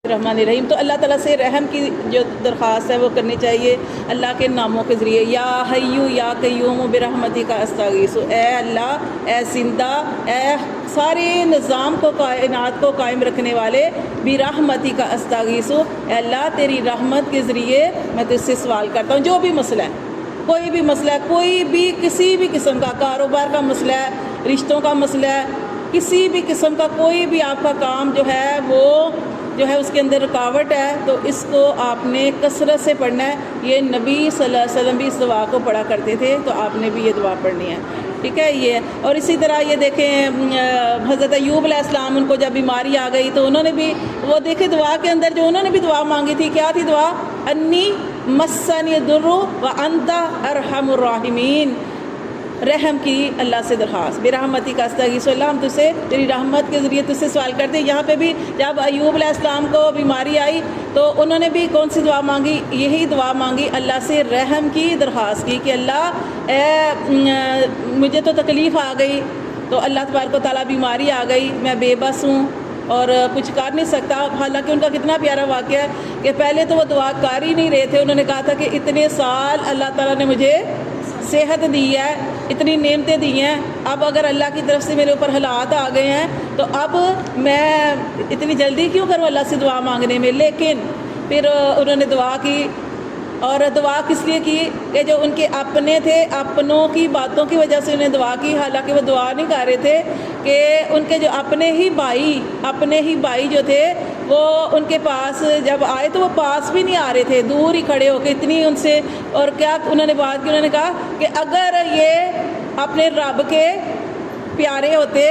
الرحمن الرحیم۔ تو اللہ تعالیٰ سے رحم کی جو درخواست ہے وہ کرنی چاہیے اللہ کے ناموں کے ذریعے۔ یا حیو یا قیوم برحمتک استغیث، اے اللہ، اے زندہ، اے سارے نظام کو، کائنات کو قائم رکھنے والے، برحمتک استغیث، اے اللہ تیری رحمت کے ذریعے میں تجھ سے سوال کرتا ہوں۔ جو بھی مسئلہ ہے، کوئی بھی مسئلہ ہے، کوئی بھی کسی بھی قسم کا کاروبار کا مسئلہ ہے، رشتوں کا مسئلہ ہے، کسی بھی قسم کا کوئی بھی آپ کا کام جو ہے وہ جو ہے اس کے اندر رکاوٹ ہے، تو اس کو آپ نے کثرت سے پڑھنا ہے۔ یہ نبی صلی اللہ علیہ وسلم بھی اس دعا کو پڑھا کرتے تھے، تو آپ نے بھی یہ دعا پڑھنی ہے، ٹھیک ہے یہ۔ اور اسی طرح یہ دیکھیں حضرت ایوب علیہ السلام، ان کو جب بیماری آ گئی تو انہوں نے بھی وہ دیکھیں دعا کے اندر جو انہوں نے بھی دعا مانگی تھی، کیا تھی دعا؟ انی مسنی الضر وانت ارحم الراحمین، رحم کی اللہ سے درخواست، برحمتک استغیث، اللہ ہم تجھ سے تیری رحمت کے ذریعے تجھ سے سوال کرتے ہیں۔ یہاں پہ بھی جب ایوب علیہ السلام کو بیماری آئی تو انہوں نے بھی کون سی دعا مانگی؟ یہی دعا مانگی، اللہ سے رحم کی درخواست کی کہ اللہ مجھے تو تکلیف آ گئی، تو اللہ تبارک و تعالیٰ بیماری آ گئی، میں بے بس ہوں اور کچھ کر نہیں سکتا۔ حالانکہ ان کا کتنا پیارا واقعہ ہے کہ پہلے تو وہ دعا کر ہی نہیں رہے تھے، انہوں نے کہا تھا کہ اتنے سال اللہ تعالیٰ نے مجھے صحت دی ہے، اتنی نعمتیں دی ہیں، اب اگر اللہ کی طرف سے میرے اوپر حالات آ گئے ہیں تو اب میں اتنی جلدی کیوں کروں اللہ سے دعا مانگنے میں؟ لیکن پھر انہوں نے دعا کی، اور دعا کس لیے کی کہ جو ان کے اپنے تھے، اپنوں کی باتوں کی وجہ سے انہیں دعا کی، حالانکہ وہ دعا نہیں کر رہے تھے، کہ ان کے جو اپنے ہی بھائی جو تھے وہ ان کے پاس جب آئے تو وہ پاس بھی نہیں آ رہے تھے، دور ہی کھڑے ہو کے اتنی ان سے، اور کیا انہوں نے بات کی، انہوں نے کہا کہ اگر یہ اپنے رب کے پیارے ہوتے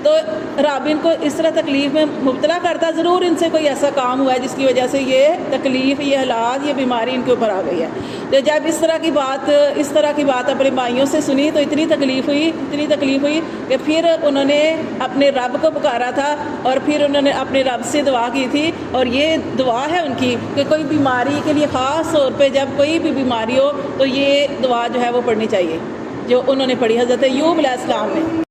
تو رب ان کو اس طرح تکلیف میں مبتلا کرتا، ضرور ان سے کوئی ایسا کام ہوا ہے جس کی وجہ سے یہ تکلیف، یہ حالات، یہ بیماری ان کے اوپر آ گئی ہے۔ تو جب اس طرح کی بات اپنے بھائیوں سے سنی تو اتنی تکلیف ہوئی کہ پھر انہوں نے اپنے رب کو پکارا تھا، اور پھر انہوں نے اپنے رب سے دعا کی تھی، اور یہ دعا ہے ان کی کہ کوئی بیماری کے لیے خاص طور پہ جب کوئی بھی بیماری ہو تو یہ دعا جو ہے وہ پڑھنی چاہیے، جو انہوں نے پڑھی حضرت ایوب علیہ السلام نے۔